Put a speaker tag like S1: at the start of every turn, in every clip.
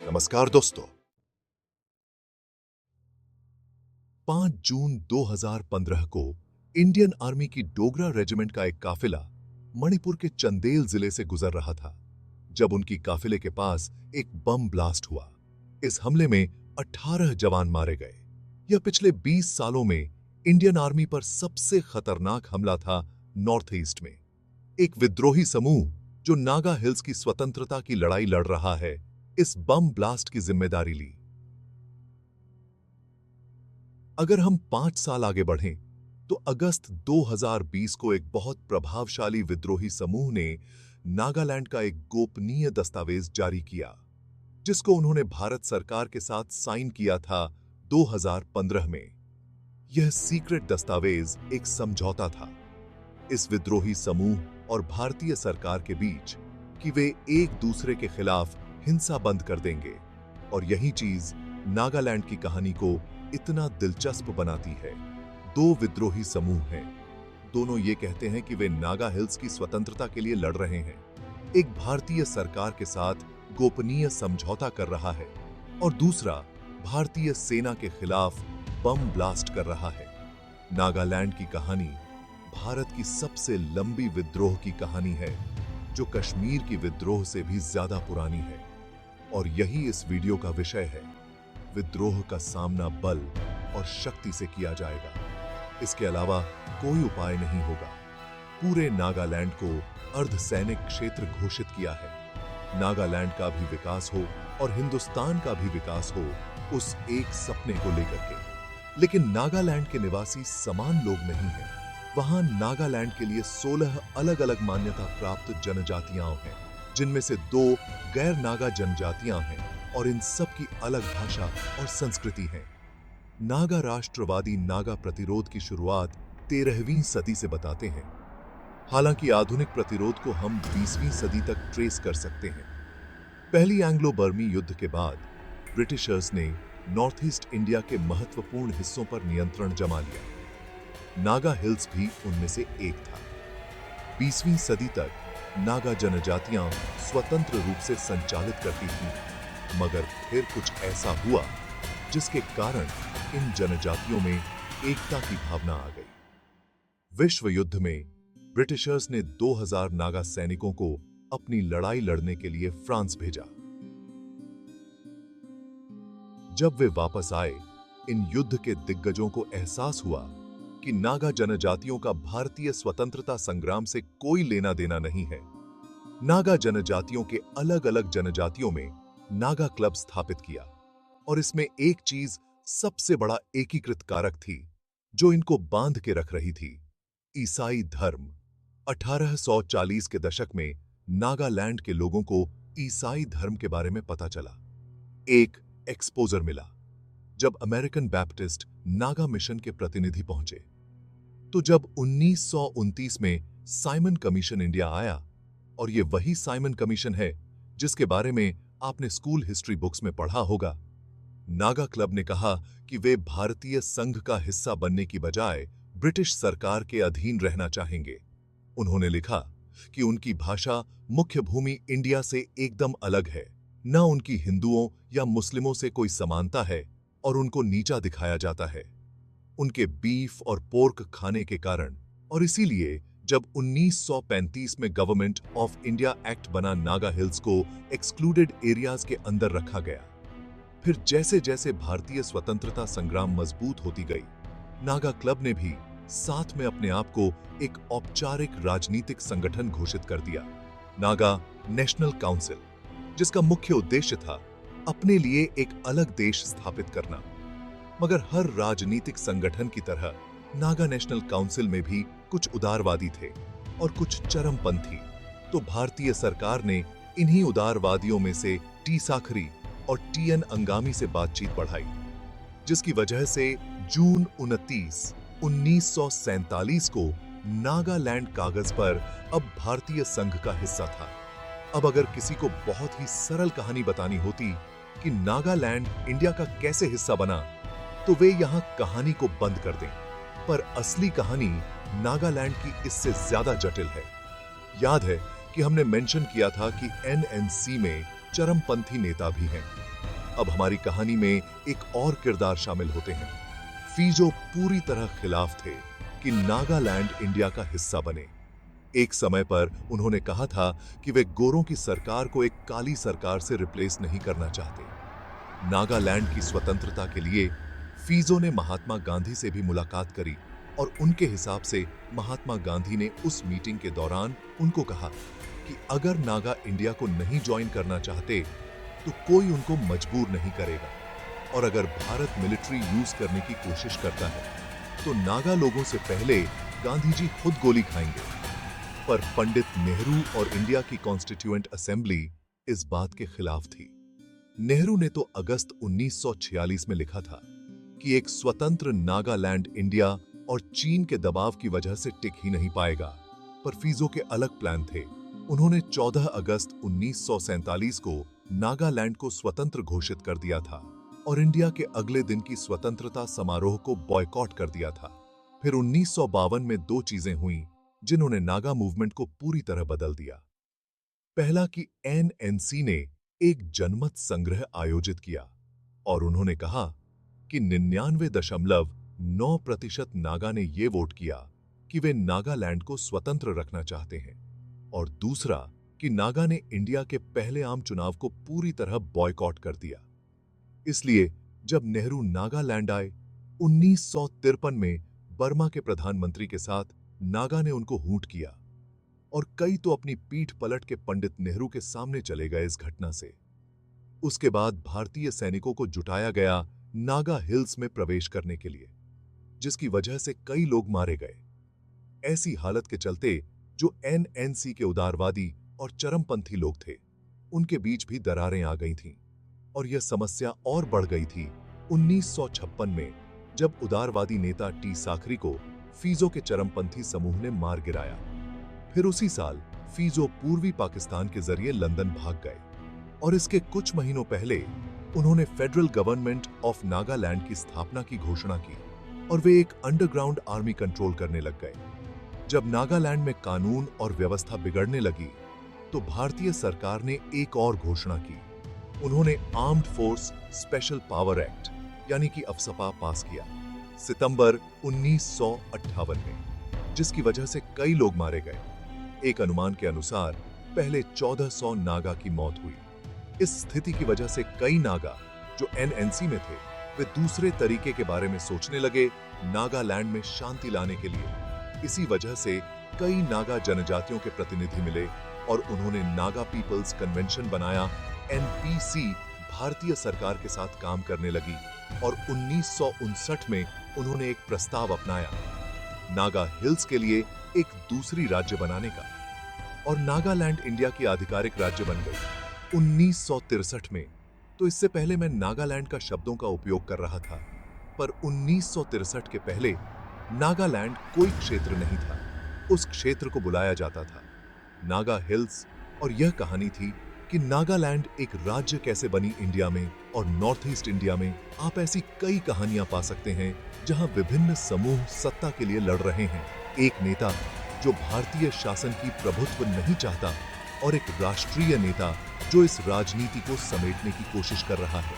S1: नमस्कार दोस्तों। 5 जून 2015 को इंडियन आर्मी की डोगरा रेजिमेंट का एक काफिला मणिपुर के चंदेल जिले से गुजर रहा था जब उनकी काफिले के पास एक बम ब्लास्ट हुआ। इस हमले में 18 जवान मारे गए। यह पिछले 20 सालों में इंडियन आर्मी पर सबसे खतरनाक हमला था। नॉर्थ ईस्ट में एक विद्रोही समूह जो नागा हिल्स की स्वतंत्रता की लड़ाई लड़ रहा है, इस बम ब्लास्ट की जिम्मेदारी ली। अगर हम 5 साल आगे बढ़ें तो अगस्त 2020 को एक बहुत प्रभावशाली विद्रोही समूह ने नागालैंड का एक गोपनीय दस्तावेज जारी किया जिसको उन्होंने भारत सरकार के साथ साइन किया था 2015 में। यह सीक्रेट दस्तावेज एक समझौता था इस विद्रोही समूह और भारतीय सरकार के बीच कि वे एक दूसरे के खिलाफ हिंसा बंद कर देंगे। और यही चीज नागालैंड की कहानी को इतना दिलचस्प बनाती है। दो विद्रोही समूह हैं, दोनों ये कहते हैं कि वे नागा हिल्स की स्वतंत्रता के लिए लड़ रहे हैं। एक भारतीय सरकार के साथ गोपनीय समझौता कर रहा है और दूसरा भारतीय सेना के खिलाफ बम ब्लास्ट कर रहा है। नागालैंड की कहानी भारत की सबसे लंबी विद्रोह की कहानी है जो कश्मीर की विद्रोह से भी ज्यादा पुरानी है। और यही इस वीडियो का विषय है। विद्रोह का सामना बल और शक्ति से किया जाएगा, इसके अलावा कोई उपाय नहीं होगा। पूरे नागालैंड को अर्धसैनिक क्षेत्र घोषित किया है। नागालैंड का भी विकास हो और हिंदुस्तान का भी विकास हो, उस एक सपने को लेकर के। लेकिन नागालैंड के निवासी समान लोग नहीं हैं। वहां नागालैंड के लिए 16 अलग अलग मान्यता प्राप्त जनजातियां हैं, जिनमें से 2 गैर नागा जनजातियां हैं और इन सब की अलग भाषा और संस्कृति है। नागा राष्ट्रवादी नागा प्रतिरोध की शुरुआत 13वीं सदी से बताते हैं। हालांकि आधुनिक प्रतिरोध को हम 20वीं सदी तक ट्रेस कर सकते हैं। पहली एंग्लो बर्मी युद्ध के बाद ब्रिटिशर्स ने नॉर्थ ईस्ट इंडिया के महत्वपूर्ण हिस्सों पर नियंत्रण जमा लिया। नागा हिल्स भी उनमें से एक था। 20वीं सदी तक नागा जनजातियां स्वतंत्र रूप से संचालित करती थीं, मगर फिर कुछ ऐसा हुआ जिसके कारण इन जनजातियों में एकता की भावना आ गई। विश्व युद्ध में ब्रिटिशर्स ने 2000 नागा सैनिकों को अपनी लड़ाई लड़ने के लिए फ्रांस भेजा। जब वे वापस आए, इन युद्ध के दिग्गजों को एहसास हुआ कि नागा जनजातियों का भारतीय स्वतंत्रता संग्राम से कोई लेना देना नहीं है। नागा जनजातियों के अलग अलग जनजातियों में नागा क्लब स्थापित किया और इसमें एक चीज सबसे बड़ा एकीकृत कारक थी जो इनको बांध के रख रही थी, ईसाई धर्म। 1840 के दशक में नागालैंड के लोगों को ईसाई धर्म के बारे में पता चला। एक एक्सपोजर मिला जब अमेरिकन बैप्टिस्ट नागा मिशन के प्रतिनिधि पहुंचे। तो जब 1929 में साइमन कमीशन इंडिया आया, और ये वही साइमन कमीशन है जिसके बारे में आपने स्कूल हिस्ट्री बुक्स में पढ़ा होगा, नागा क्लब ने कहा कि वे भारतीय संघ का हिस्सा बनने की बजाय ब्रिटिश सरकार के अधीन रहना चाहेंगे। उन्होंने लिखा कि उनकी भाषा मुख्य भूमि इंडिया से एकदम अलग है, न उनकी हिंदुओं या मुस्लिमों से कोई समानता है और उनको नीचा दिखाया जाता है उनके बीफ और पोर्क खाने के कारण। और इसीलिए जब 1935 में गवर्नमेंट ऑफ इंडिया एक्ट बना, नागा हिल्स को एक्सक्लूडेड एरियाज के अंदर रखा गया। फिर जैसे जैसे भारतीय स्वतंत्रता संग्राम मजबूत होती गई, नागा क्लब ने भी साथ में अपने आप को एक औपचारिक राजनीतिक संगठन घोषित कर दिया, नागा नेशनल काउंसिल, जिसका मुख्य उद्देश्य था अपने लिए एक अलग देश स्थापित करना। मगर हर राजनीतिक संगठन की तरह नागा नेशनल काउंसिल में भी कुछ उदारवादी थे और कुछ चरमपंथी। तो भारतीय सरकार ने इन्हीं उदारवादियों में से टी साखरी और टीएन अंगामी से बातचीत बढ़ाई, जिसकी वजह से जून 29, 1947 को नागालैंड कागज पर अब भारतीय संघ का हिस्सा था। अब अगर किसी को बहुत ही सरल कहानी बतानी होती कि नागालैंड इंडिया का कैसे हिस्सा बना, तो वे यहां कहानी को बंद कर दें। पर असली कहानी नागालैंड की इससे ज्यादा जटिल है। याद है कि हमने मेंशन किया था कि एनएनसी में चरमपंथी नेता भी हैं। अब हमारी कहानी में एक और किरदार शामिल होते हैं। फीजो पूरी तरह खिलाफ थे कि नागालैंड इंडिया का हिस्सा बने। एक समय पर उन्होंने कहा था कि वे गोरों की सरकार को एक काली सरकार से रिप्लेस नहीं करना चाहते। नागालैंड की स्वतंत्रता के लिए फीजो ने महात्मा गांधी से भी मुलाकात करी और उनके हिसाब से महात्मा गांधी ने उस मीटिंग के दौरान उनको कहा कि अगर नागा इंडिया को नहीं ज्वाइन करना चाहते तो कोई उनको मजबूर नहीं करेगा, और अगर भारत मिलिट्री यूज करने की कोशिश करता है तो नागा लोगों से पहले गांधी जी खुद गोली खाएंगे। पर पंडित नेहरू और इंडिया की कॉन्स्टिट्यूएंट असेंबली इस बात के खिलाफ थी। नेहरू ने तो अगस्त 1946 में लिखा था कि एक स्वतंत्र नागालैंड इंडिया और चीन के दबाव की वजह से टिक ही नहीं पाएगा। पर फीजो के अलग प्लान थे। उन्होंने 14 अगस्त 1947 को नागालैंड को स्वतंत्र घोषित कर दिया था और इंडिया के अगले दिन की स्वतंत्रता समारोह को बॉयकॉट कर दिया था। फिर 1952 में दो चीजें हुईं जिन्होंने नागा मूवमेंट को पूरी तरह बदल दिया। पहला कि एनएनसी ने एक जनमत संग्रह आयोजित किया और उन्होंने कहा कि 99.9% नागा ने यह वोट किया कि वे नागालैंड को स्वतंत्र रखना चाहते हैं। और दूसरा कि नागा ने इंडिया के पहले आम चुनाव को पूरी तरह बॉयकॉट कर दिया। इसलिए जब नेहरू नागालैंड आए 1953 में बर्मा के प्रधानमंत्री के साथ नागा ने उनको हूट किया और कई तो अपनी पीठ पलट के पंडित नेहरू के सामने चले गए इस घटना से। उसके बाद भारतीय सैनिकों को जुटाया गया नागा हिल्स में प्रवेश करने के लिए, जिसकी वजह से कई लोग मारे गए। ऐसी हालत के चलते जो एनएनसी के उदारवादी और चरमपंथी लोग थे उनके बीच भी दरारें आ गई थीं और यह समस्या और बढ़ गई थी 1956 में जब उदारवादी नेता टी साखरी को फीजो के चरमपंथी समूह ने मार गिराया। फिर उसी साल फीजो पूर्वी पाकिस्तान के जरिए लंदन भाग गए और इसके कुछ महीनों पहले उन्होंने फेडरल गवर्नमेंट ऑफ नागालैंड की स्थापना की घोषणा की और वे एक अंडरग्राउंड आर्मी कंट्रोल करने लग गए। जब नागालैंड में कानून और व्यवस्था बिगड़ने लगी तो भारतीय सरकार ने एक और घोषणा की। उन्होंने armed force special power act यानी कि अफसपा पास किया सितंबर 1958 में, जिसकी वजह से कई लोग मारे गए। एक अनुमान के अनुसार पहले 1400 नागा की मौत हुई। इस स्थिति की वजह से कई नागा जो एनएनसी में थे वे दूसरे तरीके के बारे में सोचने लगे नागालैंड में शांति लाने के लिए। इसी वजह से कई नागा जनजातियों के प्रतिनिधि मिले और उन्होंने नागा पीपल्स कन्वेंशन बनाया। एनपीसी भारतीय सरकार के साथ काम करने लगी और 1959 में उन्होंने एक प्रस्ताव अपनाया नागा हिल्स के लिए एक दूसरी राज्य बनाने का, और नागालैंड इंडिया की आधिकारिक राज्य बन गई 1963 में। तो इससे पहले मैं नागालैंड का शब्दों का उपयोग कर रहा था, पर 1963 के पहले नागालैंड कोई क्षेत्र नहीं था। उस क्षेत्र को बुलाया जाता था नागा हिल्स, और यह कहानी थी कि नागालैंड एक राज्य कैसे बनी इंडिया में। और नॉर्थ ईस्ट इंडिया में आप ऐसी कई कहानियां पा सकते हैं जहां विभिन्न समूह सत्ता के लिए लड़ रहे हैं। एक नेता जो भारतीय शासन की प्रभुत्व नहीं चाहता और एक राष्ट्रीय नेता जो इस राजनीति को समेटने की कोशिश कर रहा है।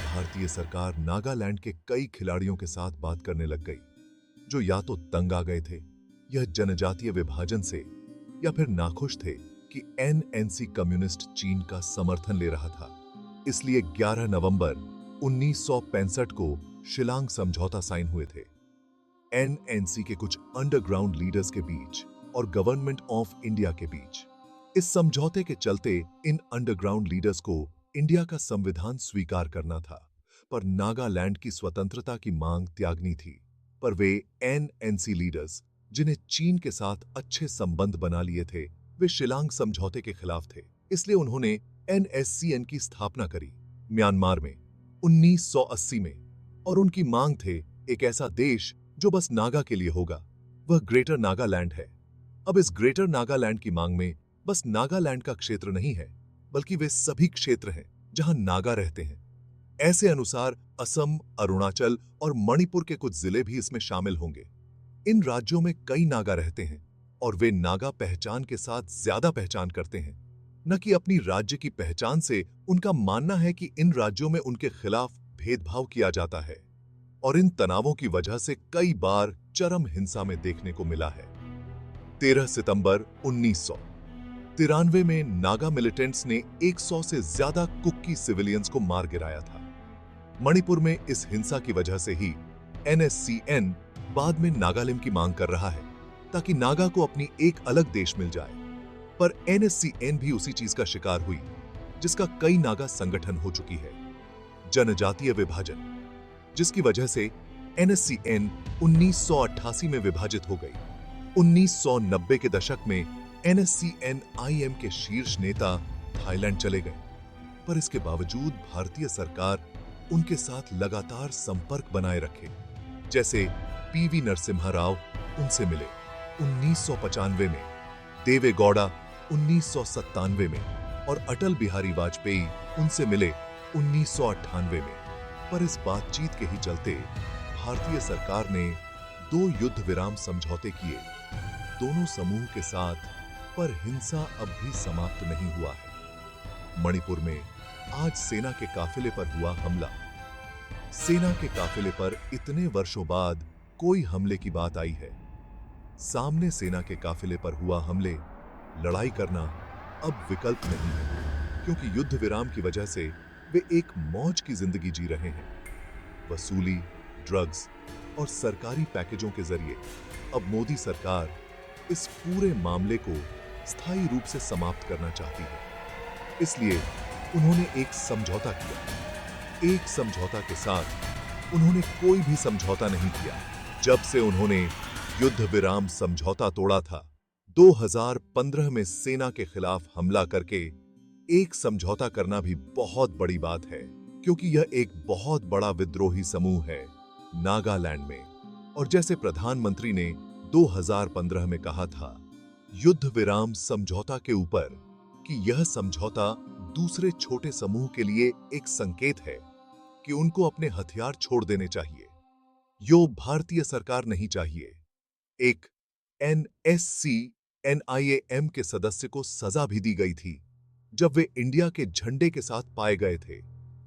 S1: भारतीय सरकार नागालैंड के कई खिलाड़ियों के साथ बात करने लग गई जो या तो तंग आ गए थे यह जनजातीय विभाजन से, या फिर नाखुश थे कि एनएनसी कम्युनिस्ट चीन का समर्थन ले रहा था। इसलिए 11 नवंबर 1965 को शिलांग समझौता साइन हुए थे एनएनसी के कुछ अंडरग्राउंड लीडर्स के बीच और गवर्नमेंट ऑफ इंडिया के बीच। इस समझौते के चलते इन अंडरग्राउंड लीडर्स को इंडिया का संविधान स्वीकार करना था, पर नागालैंड की स्वतंत्रता की मांग त्यागनी थी। पर वे एनएनसी लीडर्स जिन्हें चीन के साथ अच्छे संबंध बना लिए थे वे शिलांग समझौते के खिलाफ थे। इसलिए उन्होंने एनएससीएन की स्थापना करी म्यांमार में 1980 में, और उनकी मांग थे एक ऐसा देश जो बस नागा के लिए होगा, वह ग्रेटर नागालैंड है। अब इस ग्रेटर नागालैंड की मांग में बस नागालैंड का क्षेत्र नहीं है, बल्कि वे सभी क्षेत्र हैं जहां नागा रहते हैं। ऐसे अनुसार असम, अरुणाचल और मणिपुर के कुछ जिले भी इसमें शामिल होंगे। इन राज्यों में कई नागा रहते हैं और वे नागा पहचान के साथ ज्यादा पहचान करते हैं। न कि अपनी राज्य की पहचान से। उनका मानना है कि इन राज्यों में उनके खिलाफ भेदभाव किया जाता है और इन तनावों की वजह से कई बार चरम हिंसा में देखने को मिला है। 13 सितंबर 1993 में नागा मिलिटेंट्स ने 100 से ज्यादा कुकी सिविलियंस को मार गिराया था। मणिपुर में इस हिंसा की वजह से ही NSCN बाद में नागालैंड की मांग कर रहा है ताकि नागा को अपनी एक अलग देश मिल जाए। पर NSCN भी उसी चीज का शिकार हुई जिसका कई नागा संगठन हो चुकी है, जनजातीय विभाजन, जिसकी वजह से NSCN 1988 में विभाजित हो गई। 1990 के दशक में NSCN-IM के शीर्ष नेता थाईलैंड चले गए, पर इसके बावजूद भारतीय सरकार उनके साथ लगातार संपर्क बनाए रखे। जैसे PV नरसिम्हा राव उनसे मिले 1995 में, देवे गौड़ा 1997 में और अटल बिहारी वाजपेयी उनसे मिले 1998 में। पर इस बातचीत के ही चलते भारतीय सरकार ने 2 युद्ध विराम समझौते किए दोनों समूह के साथ, पर हिंसा अब भी समाप्त नहीं हुआ है। मणिपुर में आज सेना के काफिले पर हुआ हमला। सेना के काफिले पर इतने वर्षों बाद कोई हमले की बात आई है। सामने सेना के काफिले पर हुआ हमले, लड़ाई करना अब विकल्प नहीं है, क्योंकि युद्ध विराम की वजह से वे एक मौज की जिंदगी जी रहे हैं। वसूली, ड्रग्स और सरकारी पैकेजों के जरिए अब मोदी सरकार इस पूरे मामले को स्थायी रूप से समाप्त करना चाहती है। इसलिए उन्होंने एक समझौता किया। एक समझौता के साथ उन्होंने कोई भी समझौता नहीं किया। जब से उन्होंने युद्ध विराम समझौता तोड़ा था, 2015 में सेना के खिलाफ हमला करके एक समझौता करना भी बहुत बड़ी बात है, क्योंकि यह एक बहुत बड़ा विद्रोही समूह है नागालैंड में। और जैसे प्रधानमंत्री ने 2015 में कहा था युद्ध विराम समझौता के ऊपर कि यह समझौता दूसरे छोटे समूह के लिए एक संकेत है कि उनको अपने हथियार छोड़ देने चाहिए। यो भारतीय सरकार नहीं चाहिए। एक NSCN-IAM के सदस्य को सजा भी दी गई थी जब वे इंडिया के झंडे के साथ पाए गए थे।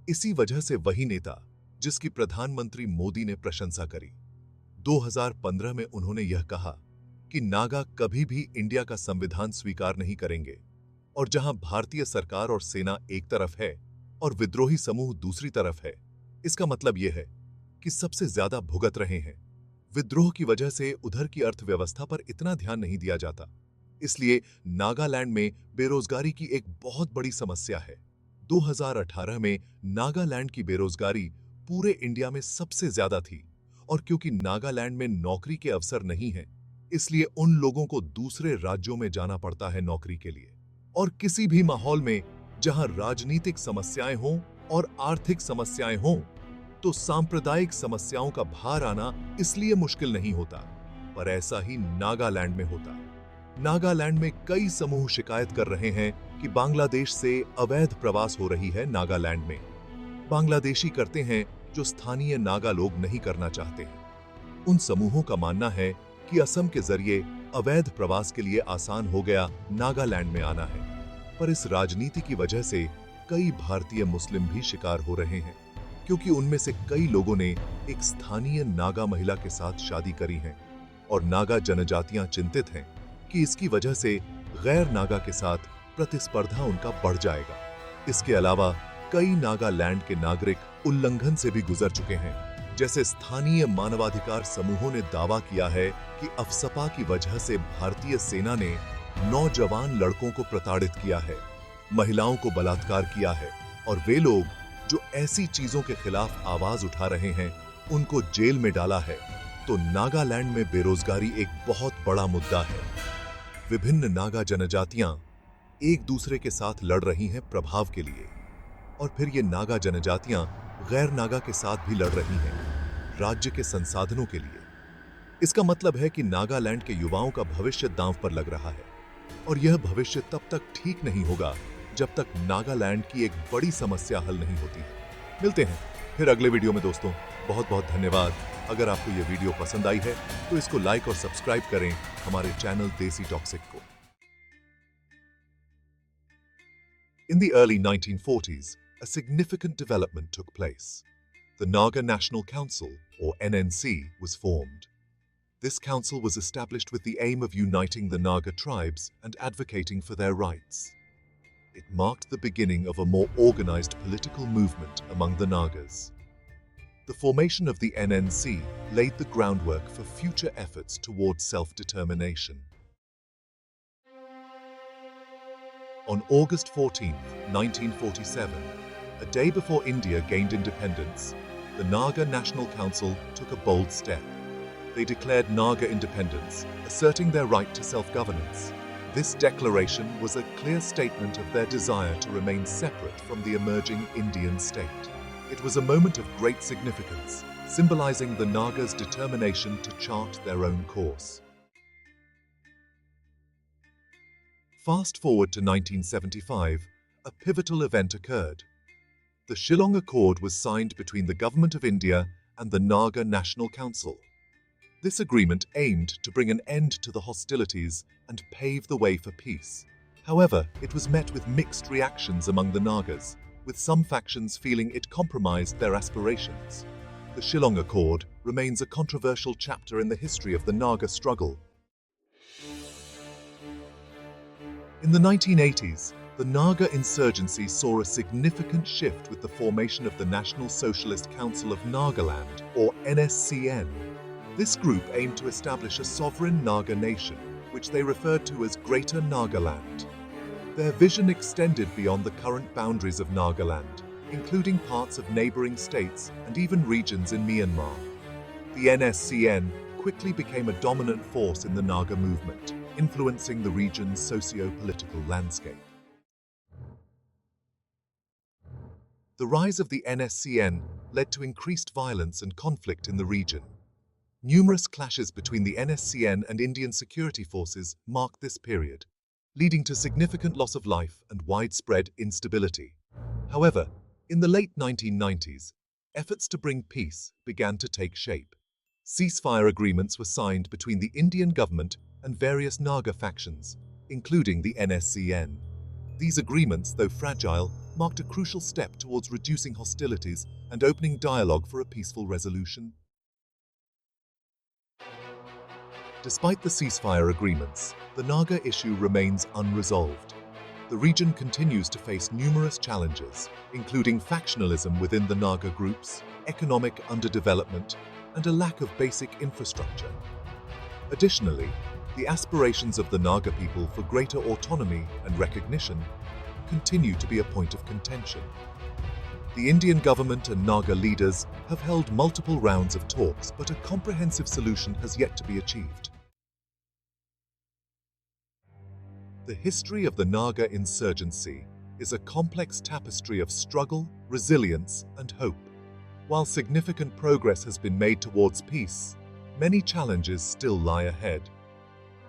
S1: इसी वजह से वही नेता जिसकी प्रधानमंत्री मोदी ने प्रशंसा करी, 2015 में उन्होंने यह कहा कि नागा कभी भी इंडिया का संविधान स्वीकार नहीं करेंगे। और जहां भारतीय सरकार और सेना एक तरफ है और विद्रोही समूह दूसरी तरफ है, इसका मतलब यह है कि सबसे ज्यादा भुगत रहे हैं। विद्रोह की वजह से उधर की अर्थव्यवस्था पर इतना ध्यान नहीं दिया जाता, इसलिए नागालैंड में बेरोजगारी की एक बहुत बड़ी समस्या है। 2018 में नागालैंड की बेरोजगारी पूरे इंडिया में सबसे ज्यादा थी, और क्योंकि नागालैंड में नौकरी के अवसर नहीं हैं, इसलिए उन लोगों को दूसरे राज्यों में जाना पड़ता है नौकरी के लिए। और किसी भी माहौल में जहां राजनीतिक समस्याएं हों और आर्थिक समस्याएं हों, तो सांप्रदायिक समस्याओं का भार आना इसलिए मुश्किल नहीं होता, पर ऐसा ही नागालैंड में होता। नागालैंड में कई समूह शिकायत कर रहे हैं कि बांग्लादेश से अवैध प्रवास हो रही है नागालैंड में। बांग्लादेशी करते हैं जो स्थानीय नागा लोग नहीं करना चाहते हैं। उन समूहों का मानना है कि असम के जरिए अवैध प्रवास के लिए आसान हो गया नागालैंड में आना है, पर इस राजनीति की वजह से कई भारतीय मुस्लिम भी शिकार हो रहे हैं, क्योंकि उनमें से कई लोगों ने एक स्थानीय नागा महिला के साथ शादी करी है और नागा जनजातियां चिंतित हैं कि इसकी वजह से गैर नागा के साथ प्रतिस्पर्धा उनका बढ़ जाएगा। इसके अलावा कई नागालैंड के नागरिक उल्लंघन से भी गुजर चुके हैं। जैसे स्थानीय मानवाधिकार समूहों ने दावा किया है कि अफसपा की वजह से भारतीय सेना ने नौजवान लड़कों को प्रताड़ित किया है, महिलाओं को बलात्कार किया है, और वे लोग जो ऐसी चीजों के खिलाफ आवाज उठा रहे हैं उनको जेल में डाला है। तो नागालैंड में बेरोजगारी एक बहुत बड़ा मुद्दा है। विभिन्न नागा जनजातियां एक दूसरे के साथ लड़ रही हैं प्रभाव के लिए, और फिर ये नागा जनजातियां गैर नागा के साथ भी लड़ रही हैं राज्य के संसाधनों के लिए। इसका मतलब है कि नागालैंड के युवाओं का भविष्य दांव पर लग रहा है, और यह भविष्य तब तक ठीक नहीं होगा जब तक नागालैंड की एक बड़ी समस्या हल नहीं होती है। मिलते हैं फिर अगले वीडियो में दोस्तों। बहुत बहुत धन्यवाद। अगर आपको यह वीडियो पसंद आई है तो इसको लाइक और सब्सक्राइब करें हमारे चैनल देसी टॉक्सिक को। In the early 1940s, a significant development took place. The Naga National Council, or NNC, was formed. This council was established with the aim of uniting the Naga tribes and advocating for their rights. It marked the beginning of a more organized political movement among the Nagas. The formation of the NNC laid the groundwork for future efforts towards self-determination. On August 14, 1947, a day before India gained independence, the Naga National Council took a bold step. They declared Naga independence, asserting their right to self-governance. This declaration was a clear statement of their desire to remain separate from the emerging Indian state. It was a moment of great significance, symbolizing the Nagas' determination to chart their own course. Fast forward to 1975, a pivotal event occurred. The Shillong Accord was signed between the Government of India and the Naga National Council. This agreement aimed to bring an end to the hostilities and pave the way for peace. However, it was met with mixed reactions among the Nagas, with some factions feeling it compromised their aspirations. The Shillong Accord remains a controversial chapter in the history of the Naga struggle. In the 1980s, the Naga insurgency saw a significant shift with the formation of the National Socialist Council of Nagaland, or NSCN. This group aimed to establish a sovereign Naga nation, which they referred to as Greater Nagaland. Their vision extended beyond the current boundaries of Nagaland, including parts of neighboring states and even regions in Myanmar. The NSCN quickly became a dominant force in the Naga movement, influencing the region's socio-political landscape. The rise of the NSCN led to increased violence and conflict in the region. Numerous clashes between the NSCN and Indian security forces marked this period, leading to significant loss of life and widespread instability. However, in the late 1990s, efforts to bring peace began to take shape. Ceasefire agreements were signed between the Indian government and various Naga factions, including the NSCN. These agreements, though fragile, marked a crucial step towards reducing hostilities and opening dialogue for a peaceful resolution. Despite the ceasefire agreements, the Naga issue remains unresolved. The region continues to face numerous challenges, including factionalism within the Naga groups, economic underdevelopment, and a lack of basic infrastructure. Additionally, the aspirations of the Naga people for greater autonomy and recognition continue to be a point of contention. The Indian government and Naga leaders have held multiple rounds of talks, but a comprehensive solution has yet to be achieved. The history of the Naga insurgency is a complex tapestry of struggle, resilience, and hope. While significant progress has been made towards peace, many challenges still lie ahead.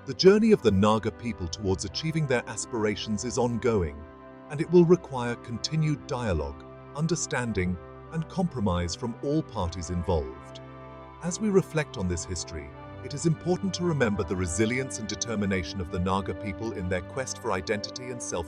S1: The journey of the Naga people towards achieving their aspirations is ongoing, and it will require continued dialogue, understanding, and compromise from all parties involved. As we reflect on this history, it is important to remember the resilience and determination of the Naga people in their quest for identity and self